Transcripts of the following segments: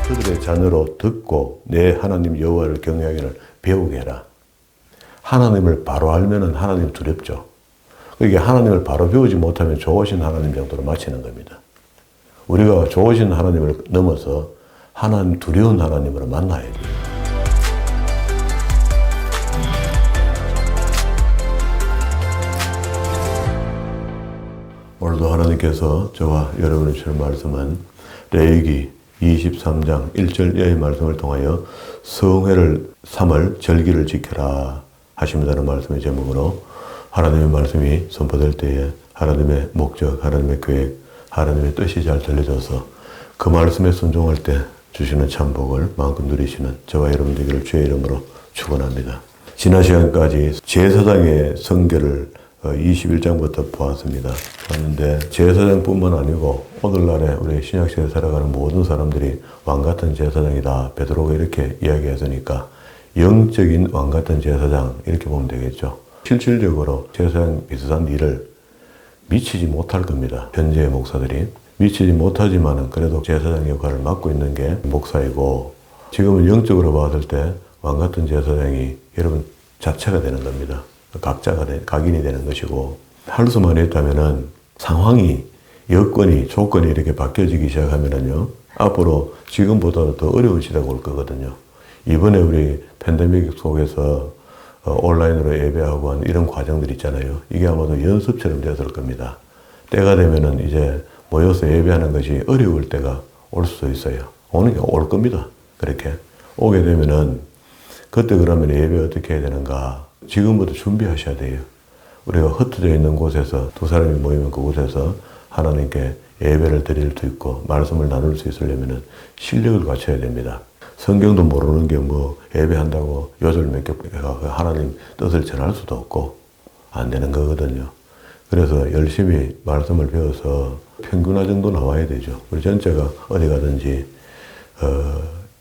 그들의 자녀로 듣고 내 하나님 여호와를 경외하기를 배우게 해라. 하나님을 바로 알면은 하나님 두렵죠. 그게 하나님을 바로 배우지 못하면 좋으신 하나님 정도로 마치는 겁니다. 우리가 좋으신 하나님을 넘어서 하나님 두려운 하나님으로 만나야 돼요. 오늘도 하나님께서 저와 여러분을 주는 말씀은 레위기 23장 1절 이하의 말씀을 통하여 성회를 삼을 절기를 지켜라 하십니다는 말씀의 제목으로 하나님의 말씀이 선포될 때에 하나님의 목적, 하나님의 계획, 하나님의 뜻이 잘 들려져서 그 말씀에 순종할 때 주시는 참복을 마음껏 누리시는 저와 여러분 되기를 주의 이름으로 축원합니다. 지난 시간까지 제사장의 성결을 21장부터 보았습니다. 그런데 제사장뿐만 아니고 오늘날에 우리 신약시대에 살아가는 모든 사람들이 왕같은 제사장이다. 베드로가 이렇게 이야기했으니까 영적인 왕같은 제사장 이렇게 보면 되겠죠. 실질적으로 제사장 비슷한 일을 미치지 못할 겁니다. 현재의 목사들이. 미치지 못하지만은 그래도 제사장 역할을 맡고 있는 게 목사이고 지금은 영적으로 봤을 때 왕같은 제사장이 여러분 자체가 되는 겁니다. 각인이 되는 것이고 할 수만 있다면은 상황이 여건이 조건이 이렇게 바뀌어지기 시작하면은요 앞으로 지금보다 더 어려운 시대가 올 거거든요. 이번에 우리 팬데믹 속에서 온라인으로 예배하고 한 이런 과정들 있잖아요. 이게 아마도 연습처럼 되었을 겁니다. 때가 되면은 이제 모여서 예배하는 것이 어려울 때가 올 수도 있어요. 오는 게 올 겁니다. 그렇게 오게 되면은 그때 그러면 예배 어떻게 해야 되는가? 지금부터 준비하셔야 돼요. 우리가 흩어져 있는 곳에서 두 사람이 모이면 그곳에서 하나님께 예배를 드릴 수 있고 말씀을 나눌 수 있으려면 실력을 갖춰야 됩니다. 성경도 모르는 게 뭐 예배한다고 요절 몇 개 하나님 뜻을 전할 수도 없고 안 되는 거거든요. 그래서 열심히 말씀을 배워서 평균화 정도 나와야 되죠. 우리 전체가 어디 가든지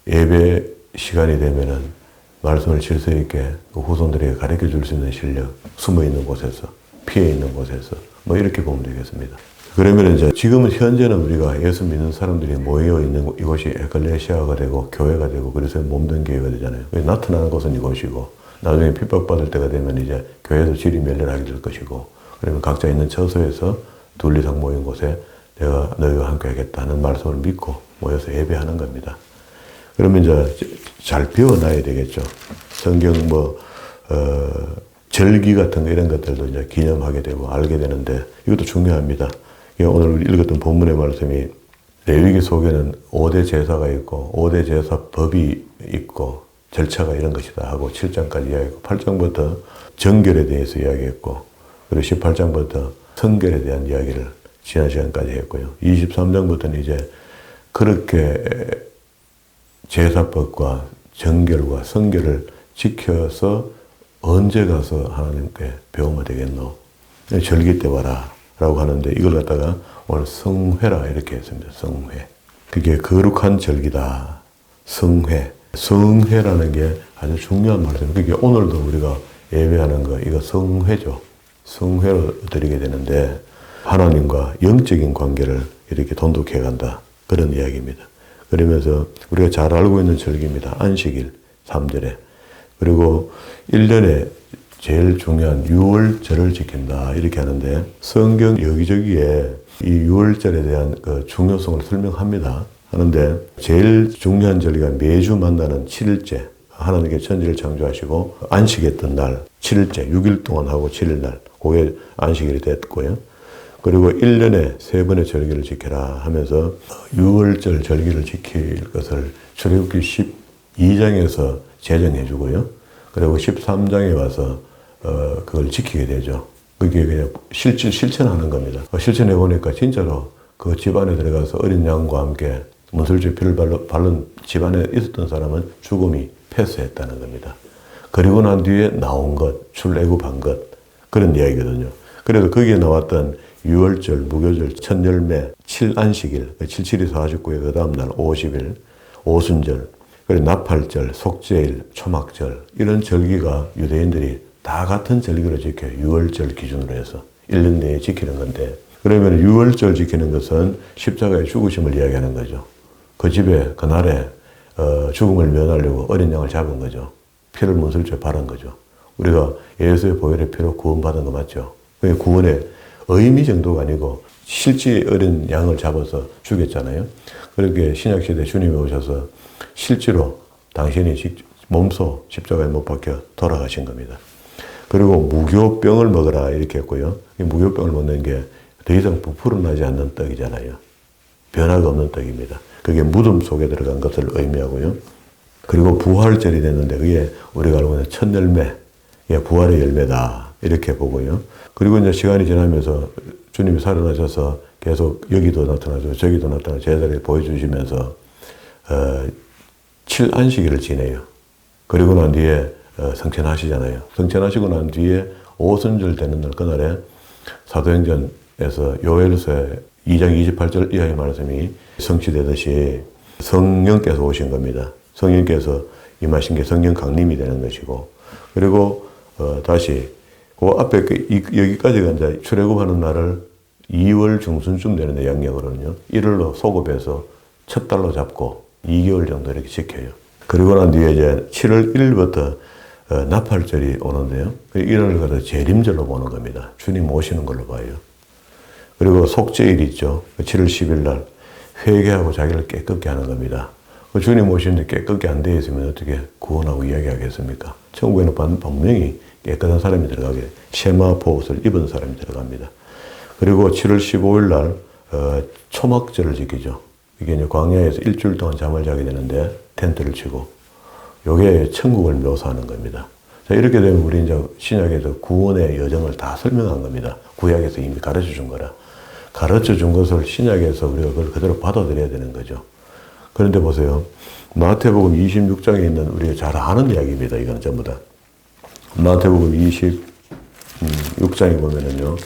예배 시간이 되면은 말씀을 질서 있게 후손들에게 가르쳐 줄 수 있는 실력, 숨어 있는 곳에서, 피해 있는 곳에서, 뭐 이렇게 보면 되겠습니다. 그러면 이제 지금은 현재는 우리가 예수 믿는 사람들이 모여 있는 이곳이 에클레시아가 되고 교회가 되고 그래서 몸된 교회가 되잖아요. 나타나는 곳은 이곳이고 나중에 핍박받을 때가 되면 이제 교회도 질이 멸렬하게 될 것이고 그러면 각자 있는 처소에서 둘 이상 모인 곳에 내가 너희와 함께 하겠다는 말씀을 믿고 모여서 예배하는 겁니다. 그러면 이제 잘 배워놔야 되겠죠. 성경 절기 같은 거 이런 것들도 이제 기념하게 되고 알게 되는데 이것도 중요합니다. 오늘 읽었던 본문의 말씀이 레위기 속에는 5대 제사가 있고 5대 제사법이 있고 절차가 이런 것이다 하고 7장까지 이야기했고 8장부터 정결에 대해서 이야기했고 그리고 18장부터 성결에 대한 이야기를 지난 시간까지 했고요. 23장부터는 이제 그렇게 제사법과 정결과 성결을 지켜서 언제 가서 하나님께 배우면 되겠노? 절기 때 와라 라고 하는데 이걸 갖다가 오늘 성회라 이렇게 했습니다. 성회. 그게 거룩한 절기다. 성회. 성회라는 게 아주 중요한 말이에요. 그게 오늘도 우리가 예배하는 거 이거 성회죠. 성회로 드리게 되는데 하나님과 영적인 관계를 이렇게 돈독해 간다. 그런 이야기입니다. 그러면서 우리가 잘 알고 있는 절기입니다. 안식일 3절에. 그리고 1년에 제일 중요한 6월절을 지킨다. 이렇게 하는데 성경 여기저기에 이 6월절에 대한 그 중요성을 설명합니다. 하는데 제일 중요한 절기가 매주 만나는 7일째. 하나님께 천지를 창조하시고 안식했던 날 7일째 6일 동안 하고 7일 날 그게 안식일이 됐고요. 그리고 1년에 3번의 절기를 지켜라 하면서 6월절 절기를 지킬 것을 출애굽기 12장에서 제정해 주고요. 그리고 13장에 와서 그걸 지키게 되죠. 그게 그냥 실천하는 겁니다. 실천해 보니까 진짜로 그 집안에 들어가서 어린 양과 함께 문설주의 피를 바른 집안에 있었던 사람은 죽음이 패소했다는 겁니다. 그리고 난 뒤에 나온 것, 출애굽한 것 그런 이야기거든요. 그래서 거기에 나왔던 6월절, 무교절, 첫 열매, 7안식일, 77이 49일, 그 다음날 50일, 오순절, 그리고 나팔절, 속죄일, 초막절 이런 절기가 유대인들이 다 같은 절기로 지켜요. 6월절 기준으로 해서 1년 내에 지키는 건데 그러면 6월절 지키는 것은 십자가의 죽으심을 이야기하는 거죠. 그 집에 그날에 죽음을 면하려고 어린 양을 잡은 거죠. 피를 문설주에 바른 거죠. 우리가 예수의 보혈의 피로 구원받은 거 맞죠? 그게 구원의 의미 정도가 아니고 실제 어린 양을 잡아서 죽였잖아요. 그렇게 신약시대 주님이 오셔서 실제로 당신이 몸소 십자가에 못 박혀 돌아가신 겁니다. 그리고 무교병을 먹어라 이렇게 했고요. 이 무교병을 먹는 게 더 이상 부풀어 나지 않는 떡이잖아요. 변화가 없는 떡입니다. 그게 무덤 속에 들어간 것을 의미하고요. 그리고 부활절이 됐는데 그게 우리가 알고 있는 첫 열매, 이게 부활의 열매다 이렇게 보고요. 그리고 이제 시간이 지나면서 주님이 살아나셔서 계속 여기도 나타나죠. 저기도 나타나죠. 제자들에게 보여주시면서 7안식일을 지내요. 그리고 난 뒤에 성천하시잖아요. 성천하시고 난 뒤에 오순절 되는 날 그날에 사도행전에서 요엘서의 2장 28절 이하의 말씀이 성취되듯이 성령께서 오신 겁니다. 성령께서 임하신 게 성령 강림이 되는 것이고, 그리고 다시 그 앞에 여기까지가 이제 출애굽하는 날을 2월 중순쯤 되는데 양력으로는요. 1월로 소급해서 첫 달로 잡고 2개월 정도 이렇게 지켜요. 그리고 난 뒤에 이제 7월 1일부터 나팔절이 오는데요. 이날을 갖다 재림절로 보는 겁니다. 주님 오시는 걸로 봐요. 그리고 속죄일 있죠. 7월 10일 날 회개하고 자기를 깨끗게 하는 겁니다. 주님 오시는데 깨끗게 안 되어 있으면 어떻게 구원하고 이야기하겠습니까? 천국에는 분명히 깨끗한 사람이 들어가게 세마포 옷을 입은 사람이 들어갑니다. 그리고 7월 15일 날 초막절을 지키죠. 이게 이제 광야에서 일주일 동안 잠을 자게 되는데 텐트를 치고 요게 천국을 묘사하는 겁니다. 자, 이렇게 되면 우리 이제 신약에서 구원의 여정을 다 설명한 겁니다. 구약에서 이미 가르쳐 준 거라. 가르쳐 준 것을 신약에서 우리가 그걸 그대로 받아들여야 되는 거죠. 그런데 보세요. 마태복음 26장에 있는 우리가 잘 아는 이야기입니다. 이건 전부 다. 마태복음 26장에 보면은요.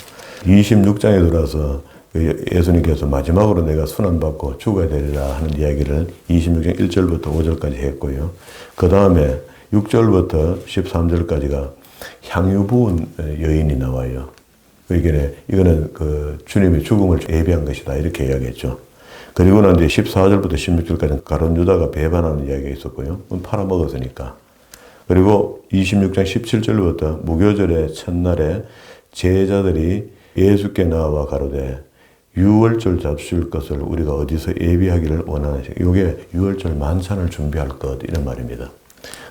26장에 들어와서 예수님께서 마지막으로 내가 순환받고 죽어야 되리라 하는 이야기를 26장 1절부터 5절까지 했고요. 그 다음에 6절부터 13절까지가 향유 부은 여인이 나와요. 이거는 그 주님이 죽음을 예비한 것이다. 이렇게 이야기했죠. 그리고 난 뒤에 14절부터 16절까지는 가룟 유다가 배반하는 이야기가 있었고요. 팔아먹었으니까. 그리고 26장 17절부터 무교절의 첫날에 제자들이 예수께 나와 가로되 유월절 잡수실 것을 우리가 어디서 예비하기를 원하는지. 이게 유월절 만찬을 준비할 것 이런 말입니다.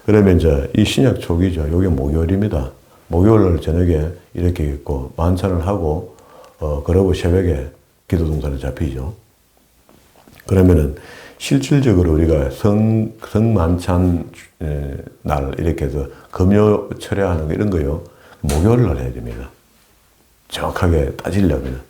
그러면 이제 이 신약 초기죠. 이게 목요일입니다. 목요일 저녁에 이렇게 있고 만찬을 하고 그러고 새벽에 기도동산에 잡히죠. 그러면은 실질적으로 우리가 성만찬 날 이렇게 해서 금요 철야하는 거 이런 거요. 목요일 날 해야 됩니다. 정확하게 따지려면.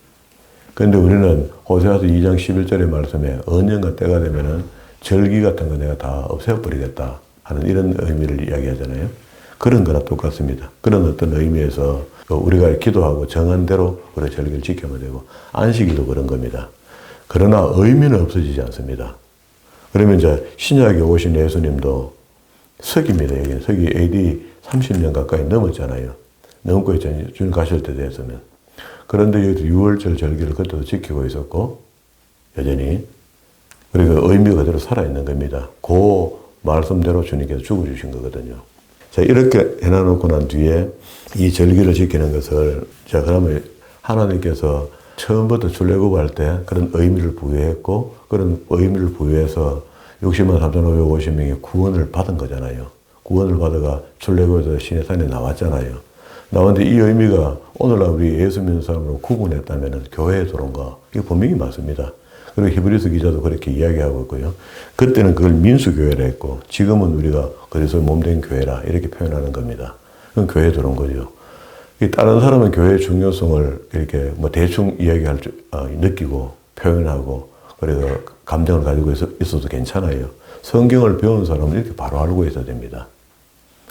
그런데 우리는 호세아서 2장 11절의 말씀에 언젠가 때가 되면은 절기 같은 거 내가 다 없애버리겠다 하는 이런 의미를 이야기하잖아요. 그런 거나 똑같습니다. 그런 어떤 의미에서 우리가 기도하고 정한 대로 우리 절기를 지켜야 되고 안식일도 그런 겁니다. 그러나 의미는 없어지지 않습니다. 그러면 이제 신약에 오신 예수님도 서기입니다. 여기는 서기 AD 30년 가까이 넘었잖아요. 넘고 있잖아요. 주님 가실 때 돼서는. 그런데 여기도 6월절 절기를 그때도 지키고 있었고 여전히 그리고 의미가 그대로 살아있는 겁니다. 그 말씀대로 주님께서 죽어주신 거거든요. 자, 이렇게 해놔놓고 난 뒤에 이 절기를 지키는 것을 자, 그러면 하나님께서 처음부터 출애굽할 때 그런 의미를 부여했고 그런 의미를 부여해서 60만 3,550명이 구원을 받은 거잖아요. 구원을 받아가 출애굽에서 시내산에 나왔잖아요. 나왔는데 이 의미가 오늘날 우리 예수 믿는 사람으로 구분했다면 교회에 들어온 거 이거 분명히 맞습니다. 그리고 히브리서 기자도 그렇게 이야기하고 있고요. 그때는 그걸 민수교회라 했고 지금은 우리가 그래서 몸된 교회라 이렇게 표현하는 겁니다. 그건 교회에 들어온 거죠. 다른 사람은 교회의 중요성을 이렇게 뭐 대충 이야기할 줄 느끼고 표현하고 그래서 감정을 가지고 있어도 괜찮아요. 성경을 배운 사람은 이렇게 바로 알고 있어야 됩니다.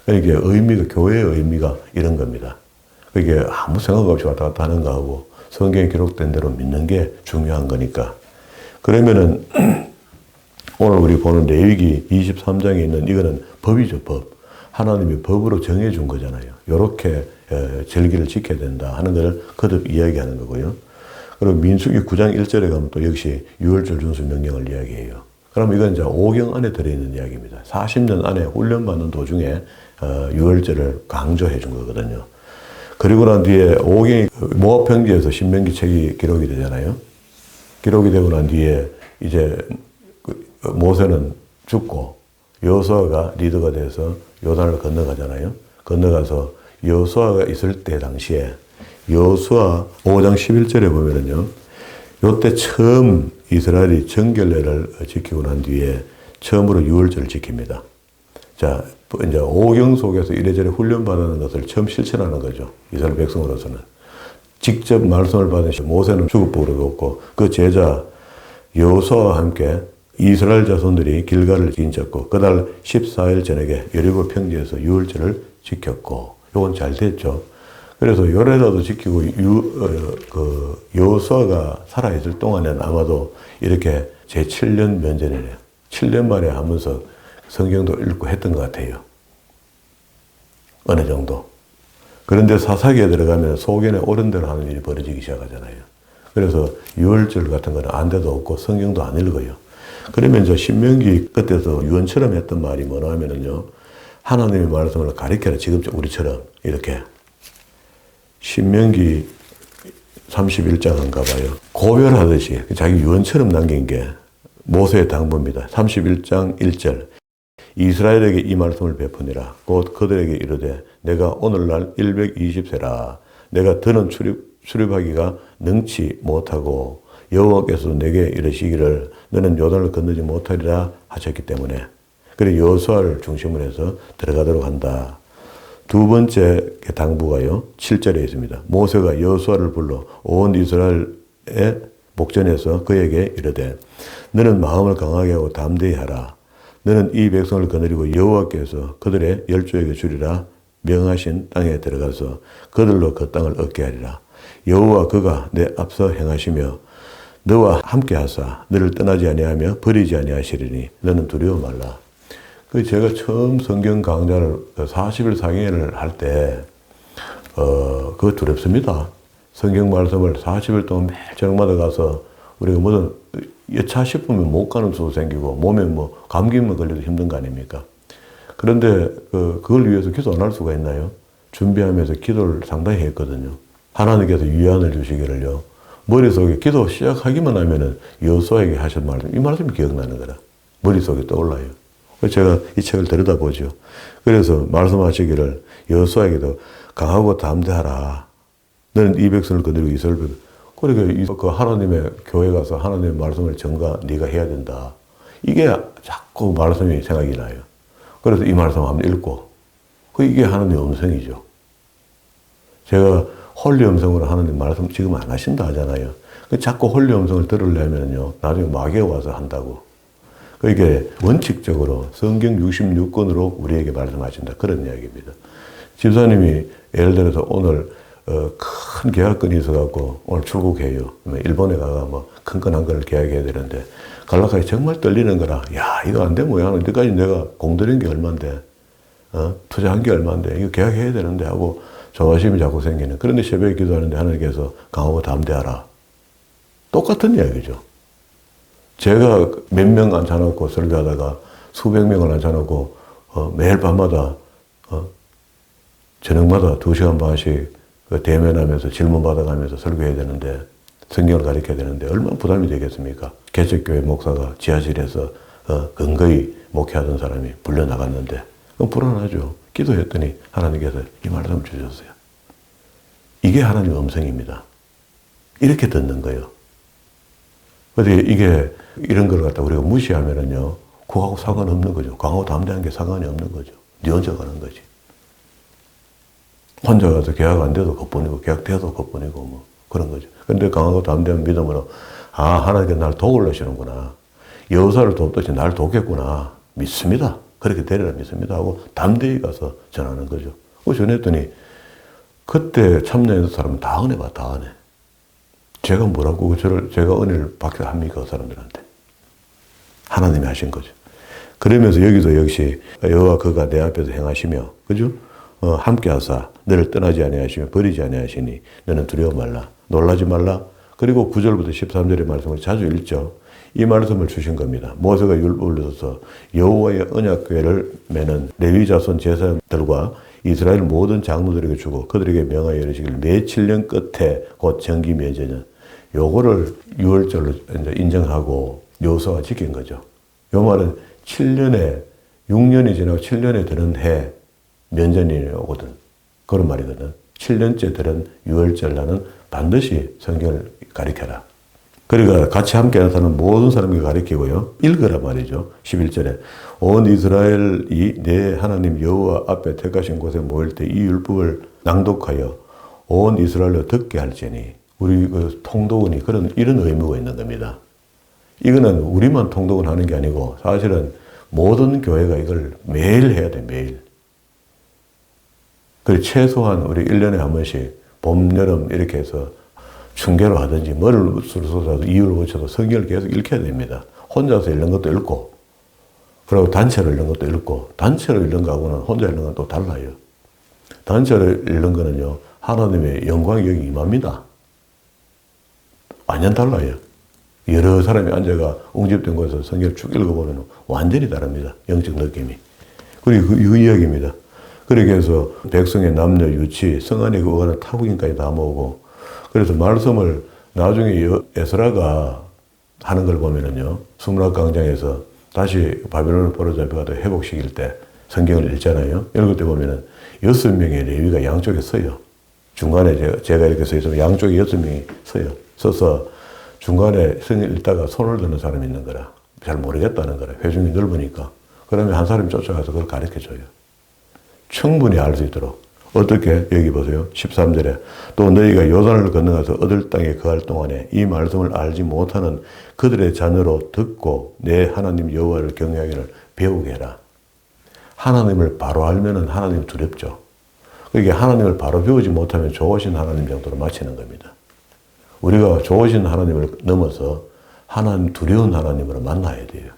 이게 의미가 교회의 의미가 이런 겁니다. 이게 아무 생각 없이 왔다 갔다 하는 거하고 성경에 기록된 대로 믿는 게 중요한 거니까. 그러면은 오늘 우리 보는 레위기 23장에 있는 이거는 법이죠, 법. 하나님이 법으로 정해준 거잖아요. 이렇게 절기를 지켜야 된다 하는 것을 거듭 이야기하는 거고요. 그리고 민수기 9장 1절에 가면 또 역시 유월절 준수 명령을 이야기해요. 그럼 이건 이제 5경 안에 들어있는 이야기입니다. 40년 안에 훈련받는 도중에 유월절을 강조해 준 거거든요. 그리고 난 뒤에 5경이 모압편지에서 신명기 책이 기록이 되잖아요. 기록이 되고 난 뒤에 이제 모세는 죽고 여호수아가 리더가 돼서 요단을 건너가잖아요. 건너가서 여호수아가 있을 때 당시에 여호수아 5장 11절에 보면은요. 요때 처음 이스라엘이 정결례를 지키고 난 뒤에 처음으로 유월절을 지킵니다. 자, 이제 5경 속에서 이래저래 훈련받는 것을 처음 실천하는 거죠. 이스라엘 백성으로서는. 직접 말씀을 받은 모세는 주급복으로 얻고 그 제자 여호수아와 함께 이스라엘 자손들이 길갈을 진쳤고 그달 14일 저녁에 여리고 평지에서 유월절을 지켰고 요건 잘 됐죠. 그래서 요래라도 지키고 여호수아가 살아있을 동안에는 아마도 이렇게 제7년 면전이네요. 7년 만에 하면서 성경도 읽고 했던 것 같아요. 어느 정도. 그런데 사사기에 들어가면 소견에 옳은 대로 하는 일이 벌어지기 시작하잖아요. 그래서 유월절 같은 거는 안 돼도 없고 성경도 안 읽어요. 그러면 이제 신명기 끝에서 유언처럼 했던 말이 뭐냐 하면은요. 하나님의 말씀을 가리켜라. 지금 우리처럼 이렇게. 신명기 31장인가 봐요. 고별하듯이 자기 유언처럼 남긴 게 모세의 당부입니다. 31장 1절. 이스라엘에게 이 말씀을 베푸니라. 곧 그들에게 이르되 내가 오늘날 120세라. 내가 더는 출입하기가 능치 못하고 여호와께서 내게 이르시기를 너는 요단을 건너지 못하리라 하셨기 때문에 그래 여호수아를 중심으로 해서 들어가도록 한다. 두 번째 당부가요. 7절에 있습니다. 모세가 여호수아를 불러 온 이스라엘의 목전에서 그에게 이르되 너는 마음을 강하게 하고 담대히 하라. 너는 이 백성을 거느리고 여호와께서 그들의 열조에게 주리라 명하신 땅에 들어가서 그들로 그 땅을 얻게 하리라. 여호와 그가 내 앞서 행하시며 너와 함께 하사 너를 떠나지 아니하며 버리지 아니하시리니 너는 두려워 말라. 그 제가 처음 성경 강좌를 40일 상해를 할 때 그거 두렵습니다. 성경 말씀을 40일 동안 매일 저녁마다 가서 우리가 뭐든 여차 싶으면 못 가는 수도 생기고 몸에 뭐 감기만 걸려도 힘든 거 아닙니까? 그런데 그걸 위해서 기도 안 할 수가 있나요? 준비하면서 기도를 상당히 했거든요. 하나님께서 유안을 주시기를요. 머릿속에 기도 시작하기만 하면은 여호수아에게 하신 말씀, 이 말씀이 기억나는 거라. 머릿속에 떠올라요. 그래서 제가 이 책을 들여다보죠. 그래서 말씀하시기를 여호수아에게도 강하고 담대하라. 너는 이 백성을 거느리고 이스라엘 백성. 그러니까 그 하나님의 교회 가서 하나님의 말씀을 전가 네가 해야 된다. 이게 자꾸 말씀이 생각이 나요. 그래서 이 말씀 한번 읽고 이게 하나님의 음성이죠. 제가 홀리 음성으로 하나님 말씀 지금 안 하신다 하잖아요. 자꾸 홀리 음성을 들으려면요 나중에 마귀가 와서 한다고. 이게 원칙적으로 성경 66권으로 우리에게 말씀하신다. 그런 이야기입니다. 집사님이 예를 들어서 오늘 큰 계약건이 있어갖고 오늘 출국해요. 일본에 가가 뭐 큰 건 한 건을 계약해야 되는데 갈라카이 정말 떨리는 거라. 야 이거 안 돼 뭐야. 이때까지 내가 공들인 게 얼만데 투자한 게 얼만데 이거 계약해야 되는데 하고 조바심이 자꾸 생기는. 그런데 새벽에 기도하는데 하나님께서 강하고 담대하라. 똑같은 이야기죠. 제가 몇 명 앉혀놓고 설교하다가 수백 명을 앉혀놓고 매일 밤마다 저녁마다 2시간 반씩 대면하면서 질문 받아가면서 설교해야 되는데 성경을 가르쳐야 되는데 얼마나 부담이 되겠습니까? 개척교회 목사가 지하실에서 근거히 목회하던 사람이 불려나갔는데 그건 불안하죠. 기도했더니 하나님께서 이 말씀을 주셨어요. 이게 하나님의 음성입니다. 이렇게 듣는 거예요. 그런데 이게 이런 걸 갖다 우리가 무시하면은요, 그거하고 상관없는 거죠. 강하고 담대한 게 상관이 없는 거죠. 네 혼자 가는 거지. 혼자 가서 계약 안 돼도 그뿐이고, 계약 돼도 그뿐이고, 뭐, 그런 거죠. 근데 강하고 담대한 믿음으로, 아, 하나님께 날 도우려시는구나. 여호사를 돕듯이 날 돕겠구나. 믿습니다. 그렇게 되리라 믿습니다. 하고 담대히 가서 전하는 거죠. 그 전했더니, 그때 참여했던 사람은 다 은혜 봐, 다 은혜. 제가 뭐라고 제가 은혜를 받게 합니까? 그 사람들한테. 하나님이 하신 거죠. 그러면서 여기도 역시 여호와 그가 내 앞에서 행하시며, 그죠? 함께 하사 너를 떠나지 아니하시며 버리지 아니하시니 너는 두려워 말라. 놀라지 말라. 그리고 9절부터 13절의 말씀을 자주 읽죠. 이 말씀을 주신 겁니다. 모세가 율법을 줘서 여호와의 언약궤를 매는 레위 자손 제사장들과 이스라엘 모든 장로들에게 주고 그들에게 명하여 이르시길 매 7년 끝에 곧 정기 맺어는 요거를 6월절로 이제 인정하고 여호수아가 지킨 거죠. 요 말은 7년에 6년이 지나고 7년에 드는 해 면전이 오거든. 그런 말이거든. 7년째 들은 6월절 나는 반드시 성경을 가리켜라. 그러니까 같이 함께 나타나는 모든 사람에게 가리키고요. 읽으라 말이죠. 11절에 온 이스라엘이 내 하나님 여호와 앞에 택하신 곳에 모일 때 이 율법을 낭독하여 온 이스라엘로 듣게 할지니 우리 그 통독원이 이런 의무가 있는 겁니다. 이거는 우리만 통독을 하는 게 아니고 사실은 모든 교회가 이걸 매일 해야 돼, 매일. 그리고 최소한 우리 1년에 한 번씩 봄, 여름 이렇게 해서 충계로 하든지 머리를 쏟아서 이유를 붙여서 성경을 계속 읽혀야 됩니다. 혼자서 읽는 것도 읽고, 그리고 단체로 읽는 것도 읽고, 단체로 읽는 거하고는 혼자 읽는 건 또 달라요. 단체로 읽는 거는요, 하나님의 영광이 여기 임합니다. 완전 달라요. 여러 사람이 앉아가 웅집된 곳에서 성경을 쭉 읽어보면 완전히 다릅니다. 영적 느낌이. 그리고 그 이야기입니다. 그렇게 해서 백성의 남녀, 유치, 성 안에 그거는 타국인까지 다 모으고 그래서 말씀을 나중에 에스라가 하는 걸 보면은요. 수문학광장에서 다시 바벨론을 포로잡혀가도 회복시킬 때 성경을 읽잖아요. 읽을 때 보면은 6명의 레위가 양쪽에 서요. 중간에 제가 이렇게 서 있으면 양쪽에 6명이 서요. 서서 중간에 성경 읽다가 손을 드는 사람이 있는 거라. 잘 모르겠다는 거라. 회중이 넓으니까. 그러면 한 사람이 쫓아가서 그걸 가르쳐줘요. 충분히 알 수 있도록. 어떻게? 여기 보세요. 13절에 또 너희가 요단을 건너가서 얻을 땅에 거할 동안에 이 말씀을 알지 못하는 그들의 자녀로 듣고 내 하나님 여호와를 경외하기를 배우게 해라. 하나님을 바로 알면은 하나님 두렵죠. 그러니까 하나님을 바로 배우지 못하면 좋으신 하나님 정도로 마치는 겁니다. 우리가 좋으신 하나님을 넘어서 하나님 두려운 하나님으로 만나야 돼요.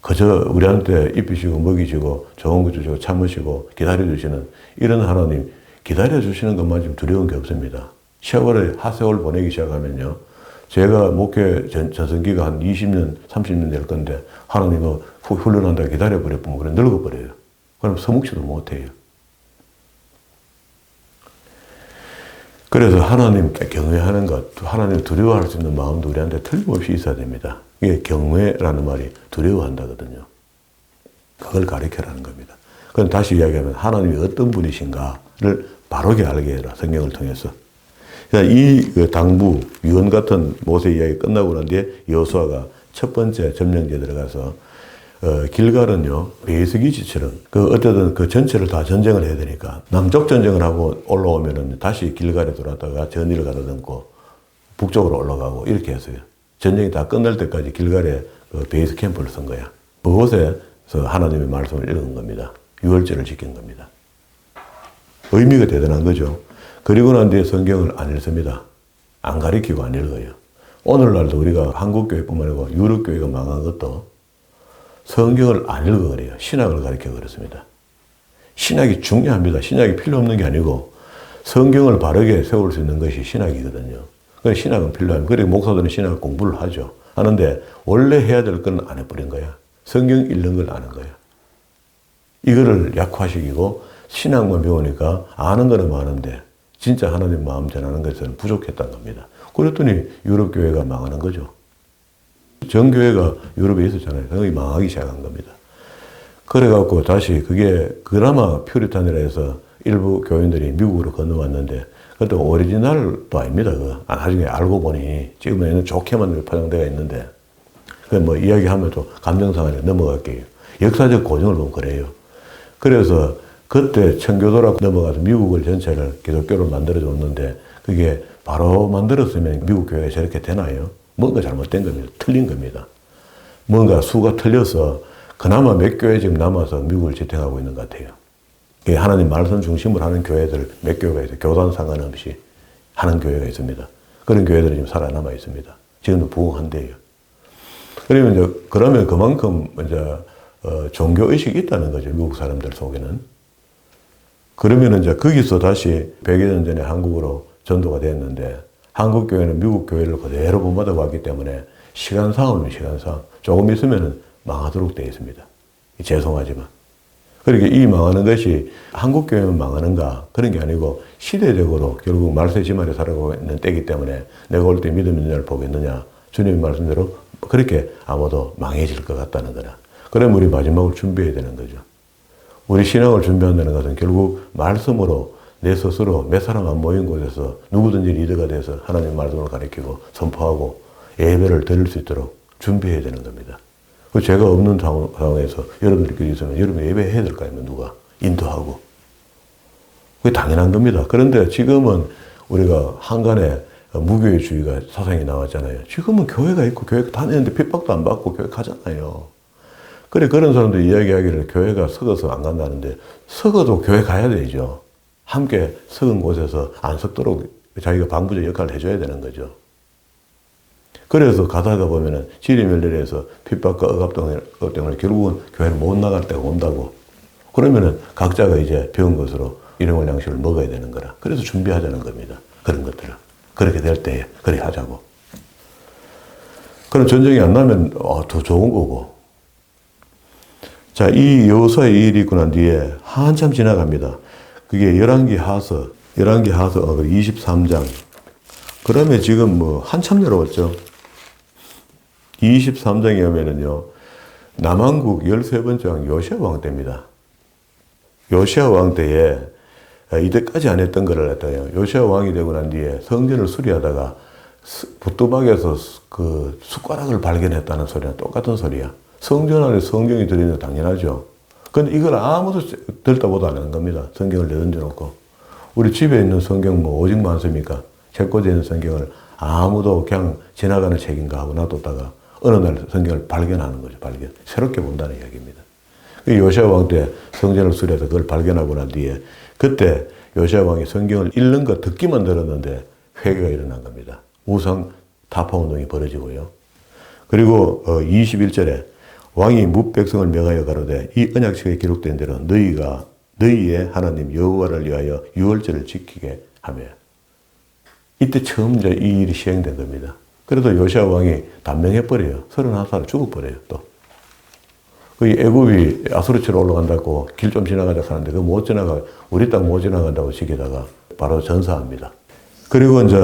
그저 우리한테 입히시고 먹이시고 좋은 거 주시고 참으시고 기다려주시는 이런 하나님 기다려주시는 것만 좀 두려운 게 없습니다. 세월에 하세월 보내기 시작하면요. 제가 목회 전성기가 한 20년, 30년 될 건데 하나님은 훈련한다고 기다려버려보면 그래 늙어버려요. 그럼 서묵지도 못해요. 그래서 하나님께 경외하는 것, 하나님 두려워할 수 있는 마음도 우리한테 틀림없이 있어야 됩니다. 이게 경외라는 말이 두려워한다거든요. 그걸 가르쳐라는 겁니다. 그럼 다시 이야기하면 하나님이 어떤 분이신가를 바르게 알게 해라. 성경을 통해서. 그러니까 이 당부, 유언 같은 모세 이야기 끝나고 난 뒤에 여호수아가 첫 번째 점령지에 들어가서 길갈은요, 베이스기지처럼, 어쨌든 그 전체를 다 전쟁을 해야 되니까, 남쪽 전쟁을 하고 올라오면은 다시 길갈에 돌아다가 전의를 가다 듬고, 북쪽으로 올라가고, 이렇게 했어요. 전쟁이 다 끝날 때까지 길갈에 베이스 캠프를 쓴 거야. 그곳에서 하나님의 말씀을 읽은 겁니다. 유월절을 지킨 겁니다. 의미가 대단한 거죠. 그리고 난 뒤에 성경을 안 읽습니다. 안 가리키고 안 읽어요. 오늘날도 우리가 한국교회뿐만 아니고 유럽교회가 망한 것도 성경을 안 읽어 그래요. 신학을 가르쳐 그렇습니다. 신학이 중요합니다. 신학이 필요 없는 게 아니고 성경을 바르게 세울 수 있는 것이 신학이거든요. 그래서 신학은 필요합니다. 그리고 목사들은 신학 공부를 하죠. 하는데 원래 해야 될 건 안 해버린 거야. 성경 읽는 걸 아는 거야. 이거를 약화시키고 신학만 배우니까 아는 거는 많은데 진짜 하나님 마음 전하는 것은 부족했던 겁니다. 그랬더니 유럽교회가 망하는 거죠. 정교회가 유럽에 있었잖아요. 거의 망하기 시작한 겁니다. 그래갖고 다시 그게 그나마 퓨리탄이라 해서 일부 교인들이 미국으로 건너왔는데 그것도 오리지널도 아닙니다. 나중에 알고 보니 지금은 좋게만 포장되어 있는데 그 뭐 이야기하면 또 감정상하게 넘어갈게요. 역사적 고증을 보면 그래요. 그래서 그때 청교도라고 넘어가서 미국을 전체를 기독교로 만들어줬는데 그게 바로 만들었으면 미국 교회가 저렇게 되나요? 뭔가 잘못된 겁니다. 틀린 겁니다. 뭔가 수가 틀려서 그나마 몇 교회 지금 남아서 미국을 지탱하고 있는 것 같아요. 하나님 말씀 중심으로 하는 교회들 몇 교회가 있어요. 교단 상관없이 하는 교회가 있습니다. 그런 교회들이 지금 살아남아 있습니다. 지금도 부흥한대요. 그러면 그만큼 이제 종교의식이 있다는 거죠. 미국 사람들 속에는. 그러면 이제 거기서 다시 100여 년 전에 한국으로 전도가 됐는데 한국 교회는 미국 교회를 그대로 본받아 왔기 때문에 시간상으로 시간상. 조금 있으면 망하도록 되어 있습니다. 죄송하지만. 그러니까 이 망하는 것이 한국교회만 망하는가 그런 게 아니고 시대적으로 결국 말세 지말에 살아가고 있는 때이기 때문에 내가 올 때 믿음 있는 자를 보겠느냐. 주님의 말씀대로 그렇게 아무도 망해질 것 같다는 거나. 그러면 우리 마지막을 준비해야 되는 거죠. 우리 신앙을 준비한다는 것은 결국 말씀으로 내 스스로 몇 사람 안 모인 곳에서 누구든지 리더가 돼서 하나님의 말씀을 가르치고 선포하고 예배를 드릴 수 있도록 준비해야 되는 겁니다. 제가 없는 상황에서 여러분들끼리 있으면 여러분 예배해야 될 거 아니면 누가 인도하고. 그게 당연한 겁니다. 그런데 지금은 우리가 한간에 무교회주의가 사상이 나왔잖아요. 지금은 교회가 있고 교회 다니는데 핍박도 안 받고 교회 가잖아요. 그래 그런 사람들 이야기하기를 교회가 썩어서 안 간다는데 썩어도 교회 가야 되죠. 함께 썩은 곳에서 안 썩도록 자기가 방부제 역할을 해줘야 되는 거죠. 그래서 가다가 보면은 지리멸렬해서 핍박과 억압 때문에 결국은 교회를 못 나갈 때가 온다고. 그러면은 각자가 이제 배운 것으로 일용할 양식을 먹어야 되는 거라. 그래서 준비하자는 겁니다. 그런 것들을. 그렇게 될 때에 그렇게 하자고. 그럼 전쟁이 안 나면 더 좋은 거고. 자, 이 여호수아의 이 일이 있고 난 뒤에 한참 지나갑니다. 그게 열왕기하서 23장. 그러면 지금 뭐 한참 내려왔죠. 23장에 오면은요, 남한국 13번째 왕 요시야 왕 때입니다. 요시야 왕 때에 이때까지 안 했던 거를 했다요. 요시야 왕이 되고 난 뒤에 성전을 수리하다가 부뚜막에서 그 숟가락을 발견했다는 소리랑 똑같은 소리야. 성전 안에 성경이 들어있는 거 당연하죠. 근데 이걸 아무도 들다보도 안 하는 겁니다. 성경을 내던져놓고. 우리 집에 있는 성경 뭐 오직 많습니까? 책꽂이에 있는 성경을 아무도 그냥 지나가는 책인가 하고 놔뒀다가 어느 날 성경을 발견하는 거죠. 새롭게 본다는 이야기입니다. 요시야 왕 때 성전을 수리해서 그걸 발견하고 난 뒤에 그때 요시야 왕이 성경을 읽는 거 듣기만 들었는데 회개가 일어난 겁니다. 우상 타파 운동이 벌어지고요. 그리고 21절에 왕이 뭇 백성을 명하여 가로되 이 언약책에 기록된 대로 너희의 하나님 여호와를 위하여 유월절을 지키게 하며. 이때 처음 이제 이 일이 시행된 겁니다. 그래도 요시야 왕이 단명해버려요. 31살 죽어버려요, 또. 그 애굽이 아수르처럼 올라간다고 길 좀 지나가자 하는데 그거 못 지나가, 우리 땅 못 지나간다고 지키다가 바로 전사합니다. 그리고 이제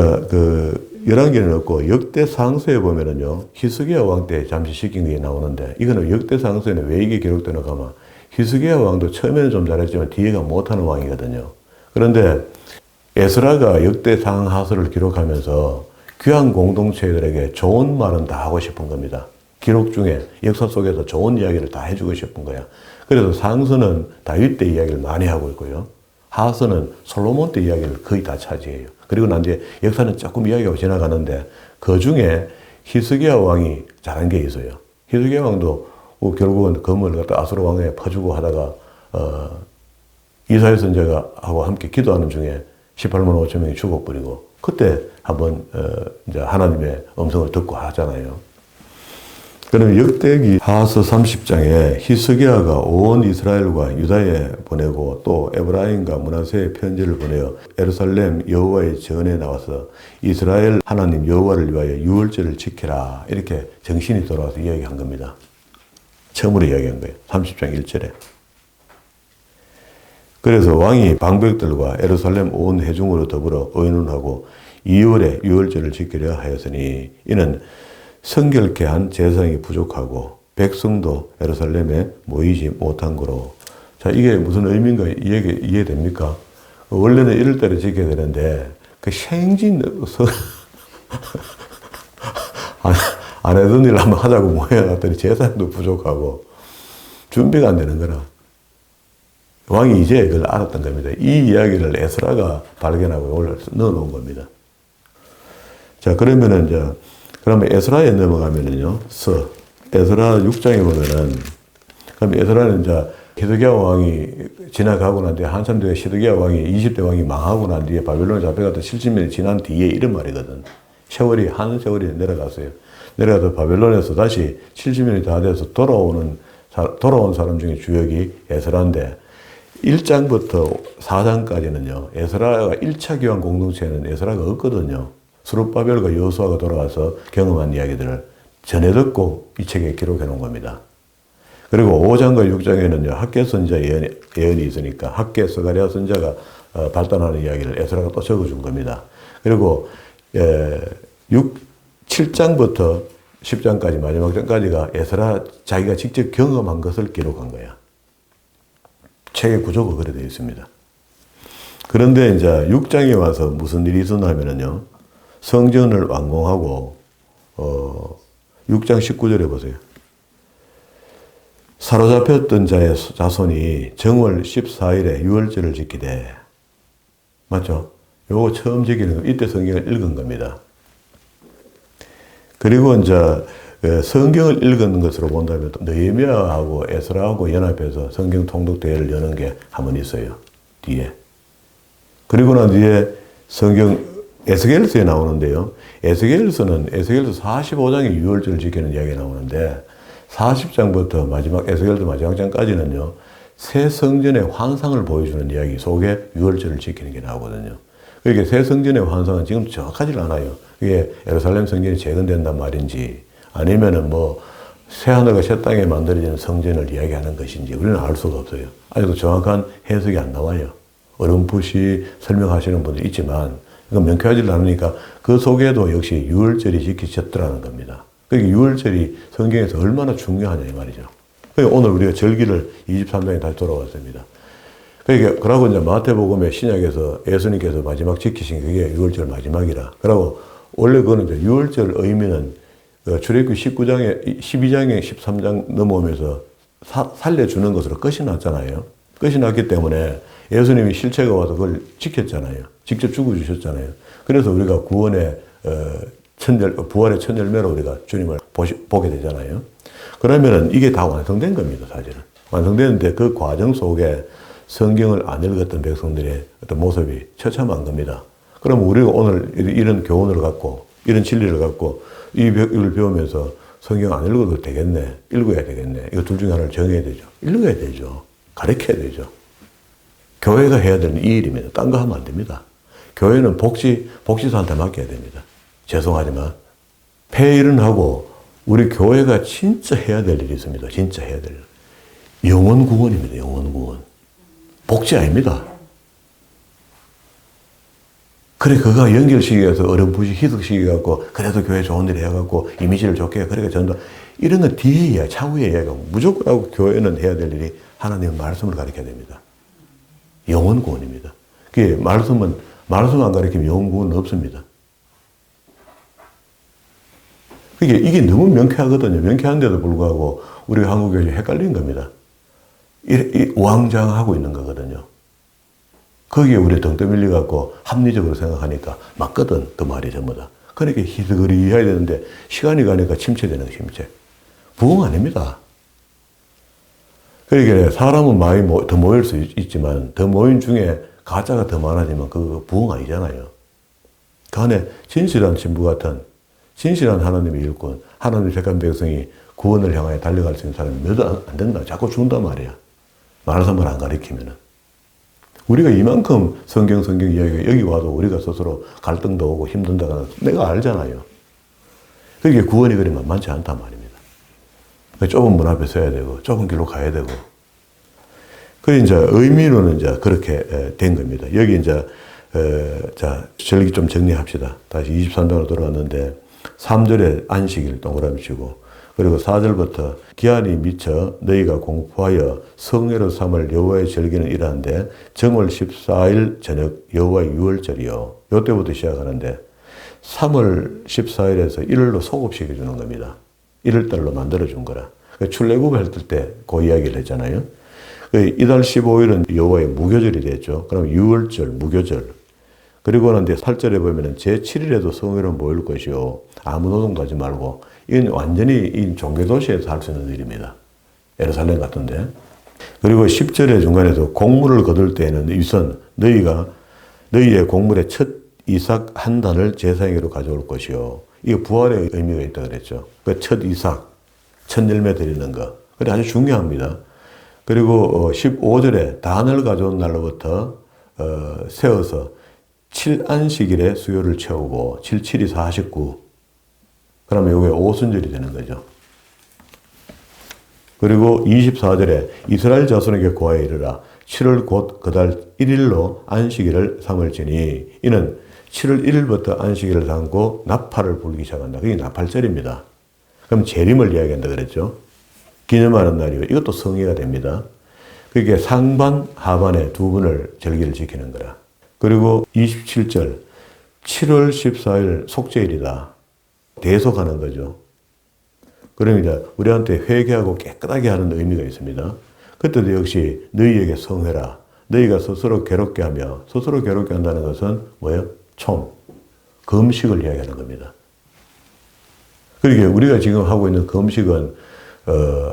열왕기는 없고 역대상서에 보면은요, 히스기야 왕 때 잠시 시킨 게 나오는데 이거는 역대상서에는 왜 이게 기록되는가 하면 히스기야 왕도 처음에는 좀 잘했지만 뒤에가 못하는 왕이거든요. 그런데 에스라가 역대상하서를 기록하면서 귀한 공동체들에게 좋은 말은 다 하고 싶은 겁니다. 기록 중에 역사 속에서 좋은 이야기를 다 해주고 싶은 거야. 그래서 상서는 다윗 때 이야기를 많이 하고 있고요. 하서는 솔로몬 때 이야기를 거의 다 차지해요. 그리고 난 뒤에 역사는 조금 이야기하고 지나가는데 그 중에 히스기야 왕이 잘한 게 있어요. 히스기야 왕도 결국은 건물을 갖다 아수르 왕에 퍼주고 하다가 이사야 선지자하고 함께 기도하는 중에 18만 5천 명이 죽어버리고 그때 한번 이제 하나님의 음성을 듣고 하잖아요. 그러면 역대기 하서 30장에 히스기야가 온 이스라엘과 유다에 보내고 또 에브라임과 므낫세에 편지를 보내어 예루살렘 여호와의 전에 나와서 이스라엘 하나님 여호와를 위하여 유월절을 지키라 이렇게 정신이 돌아와서 이야기한 겁니다. 처음으로 이야기한 거예요. 30장 1절에. 그래서 왕이 방백들과 예루살렘 온 회중으로 더불어 의논하고 2월에 유월절을 지키려 하였으니 이는 성결케 한 제사장이 부족하고 백성도 예루살렘에 모이지 못한 거로. 자, 이게 무슨 의미인가 이해됩니까? 원래는 1월달에 지켜야 되는데 그 생진 안 해둔 일을 한번 하자고 모여놨더니 제사장도 부족하고 준비가 안 되는 거라. 왕이 이제 그걸 알았던 겁니다. 이 이야기를 에스라가 발견하고 넣어놓은 겁니다. 자, 그러면은 이제 그러면 에스라에 넘어가면은요, 에스라 6장에 보면은, 그럼 에스라는 이제 히스기야 왕이 지나가고 난 뒤에 한참 뒤에 히스기야 왕이 20대 왕이 망하고 난 뒤에 바벨론에 잡혀가서 70년이 지난 뒤에 이런 말이거든. 한 세월이 내려갔어요. 내려가서 바벨론에서 다시 70년이 다 돼서 돌아온 사람 중에 주역이 에스라인데 1장부터 4장까지는요, 에스라가 1차 교환 공동체에는 에스라가 없거든요. 스룹바벨과 여호수아가 돌아와서 경험한 이야기들을 전해 듣고 이 책에 기록해 놓은 겁니다. 그리고 5장과 6장에는요, 학계 선자 예언이 있으니까 학계 스가랴 선자가 발단하는 이야기를 에스라가 또 적어준 겁니다. 그리고 7장부터 10장까지 마지막 장까지가 에스라 자기가 직접 경험한 것을 기록한 거야. 책의 구조가 그래 되어 있습니다. 그런데 이제 6장에 와서 무슨 일이 있었냐면요, 성전을 완공하고 6장 19절에 보세요. 사로잡혔던 자의 자손이 정월 14일에 유월절을 지키되, 맞죠? 요거 처음 지키는 거, 이때 성경을 읽은 겁니다. 그리고 이제 성경을 읽은 것으로 본다면 느헤미야하고 에스라하고 연합해서 성경 통독 대회를 여는 게 한 번 있어요. 뒤에. 그리고 난 뒤에 성경 에스겔서에 나오는데요. 에스겔서는 에스겔서 45장에 유월절을 지키는 이야기가 나오는데 40장부터 마지막 에스겔서 마지막 장까지는요, 새 성전의 환상을 보여주는 이야기 속에 유월절을 지키는 게 나오거든요. 그러니까 새 성전의 환상은 지금 정확하지 않아요. 이게 예루살렘 성전이 재건된단 말인지 아니면은 뭐 새하늘과 새 땅에 만들어지는 성전을 이야기하는 것인지 우리는 알 수가 없어요. 아직도 정확한 해석이 안 나와요. 어렴풋이 설명하시는 분도 있지만 이건 명쾌하지 않으니까 그 속에도 역시 유월절이 지켜졌더라는 겁니다. 그러니까 유월절이 성경에서 얼마나 중요하냐 이 말이죠. 그러니까 오늘 우리가 절기를 23장에 다시 돌아왔습니다. 그러니까 그러고 이제 마태복음의 신약에서 예수님께서 마지막 지키신 그게 유월절 마지막이라. 그러고 원래 그거는 이제 유월절 의미는 출애굽기 12장에 13장 넘어오면서 살려주는 것으로 끝이 났잖아요. 끝이 났기 때문에 예수님이 실체가 와서 그걸 지켰잖아요. 직접 죽어주셨잖아요. 그래서 우리가 구원의 부활의 첫 열매로 우리가 주님을 보게 되잖아요. 그러면은 이게 다 완성된 겁니다, 사실은. 완성되는데 그 과정 속에 성경을 안 읽었던 백성들의 어떤 모습이 처참한 겁니다. 그럼 우리가 오늘 이런 교훈을 갖고, 이런 진리를 갖고, 이걸 배우면서 성경 안 읽어도 되겠네. 읽어야 되겠네. 이거 둘 중에 하나를 정해야 되죠. 읽어야 되죠. 가르쳐야 되죠. 교회가 해야 되는 이 일입니다. 딴 거 하면 안 됩니다. 교회는 복지사한테 맡겨야 됩니다. 죄송하지만. 폐일은 하고, 우리 교회가 진짜 해야 될 일이 있습니다. 진짜 해야 될 일. 영혼 구원입니다. 영혼 구원. 복지 아닙니다. 그래, 그가 연결시켜서 어렴풋이 희석시켜갖고, 그래도 교회 좋은 일 해갖고, 이미지를 좋게 해. 그러니까 전도, 이런 건 뒤에 이야기, 차후에 이야기하고, 무조건 하고 교회는 해야 될 일이 하나님의 말씀을 가르쳐야 됩니다. 영혼 구원입니다. 그게 말씀 안 가르치면 영혼 구원은 없습니다. 이게 너무 명쾌하거든요. 명쾌한데도 불구하고, 우리 한국교회에 헷갈린 겁니다. 우왕좌왕하고 있는 거거든요. 거기에 우리 등 떠밀려갖고 합리적으로 생각하니까 맞거든, 그 말이 전부 다. 그러니까 희석거리 해야 되는데 시간이 가니까 침체되는 거, 침체. 부흥 아닙니다. 그러니까 사람은 많이 더 모일 수 있지만 더 모인 중에 가짜가 더 많아지면 그 부흥 아니잖아요. 그 안에 진실한 신부 같은 진실한 하나님의 일꾼, 하나님의 택한 백성이 구원을 향하여 달려갈 수 있는 사람이 몇 안 된다. 자꾸 죽는단 말이야. 말씀을 안 가르치면은. 우리가 이만큼 성경 이야기가 여기 와도 우리가 스스로 갈등도 오고 힘든다가 내가 알잖아요. 그게 구원이 그리 만만치 않단 말입니다. 좁은 문 앞에 서야 되고, 좁은 길로 가야 되고. 그 이제 의미로는 이제 그렇게 된 겁니다. 여기 이제, 자, 절기 좀 정리합시다. 다시 23장으로 돌아왔는데, 3절에 안식일 동그라미 치고, 그리고 4절부터 기한이 미쳐 너희가 공포하여 성회로 삼을 여호와의 절기는 이러한데 정월 14일 저녁 여호와의 유월절이요. 요때부터 시작하는데 3월 14일에서 1월로 소급시켜 주는 겁니다. 1월달로 만들어준 거라. 출애굽 했을 때 그 이야기를 했잖아요. 이달 15일은 여호와의 무교절이 됐죠. 그럼 유월절, 무교절. 그리고 난 뒤에 8절에 보면은 제7일에도 성회로 모일 것이요. 아무 노동도 하지 말고 이건 완전히 이 종교도시에서 할 수 있는 일입니다. 예루살렘 같은데. 그리고 10절의 중간에서 곡물을 거둘 때에는 유선, 너희의 곡물의 첫 이삭 한 단을 제사행위로 가져올 것이요. 이게 부활의 의미가 있다고 그랬죠. 그 첫 이삭, 첫 열매 드리는 거. 그래 아주 중요합니다. 그리고 15절에 단을 가져온 날로부터 세워서 7안식일에 수요를 채우고 7, 7이 49. 그러면 이게 오순절이 되는 거죠. 그리고 24절에 이스라엘 자손에게 고하여 이르라. 7월 곧 그달 1일로 안식일을 삼을지니 이는 7월 1일부터 안식일을 삼고 나팔을 불기 시작한다. 그게 나팔절입니다. 그럼 재림을 이야기한다 그랬죠. 기념하는 날이고 이것도 성회가 됩니다. 그게 상반, 하반에 두 번을 절기를 지키는 거라. 그리고 27절 7월 14일 속죄일이다. 대속하는 거죠. 그럼 이제 우리한테 회개하고 깨끗하게 하는 의미가 있습니다. 그때도 역시 너희에게 성회라. 너희가 스스로 괴롭게 하며 스스로 괴롭게 한다는 것은 뭐예요? 금식을 이야기하는 겁니다. 그러니까 우리가 지금 하고 있는 금식은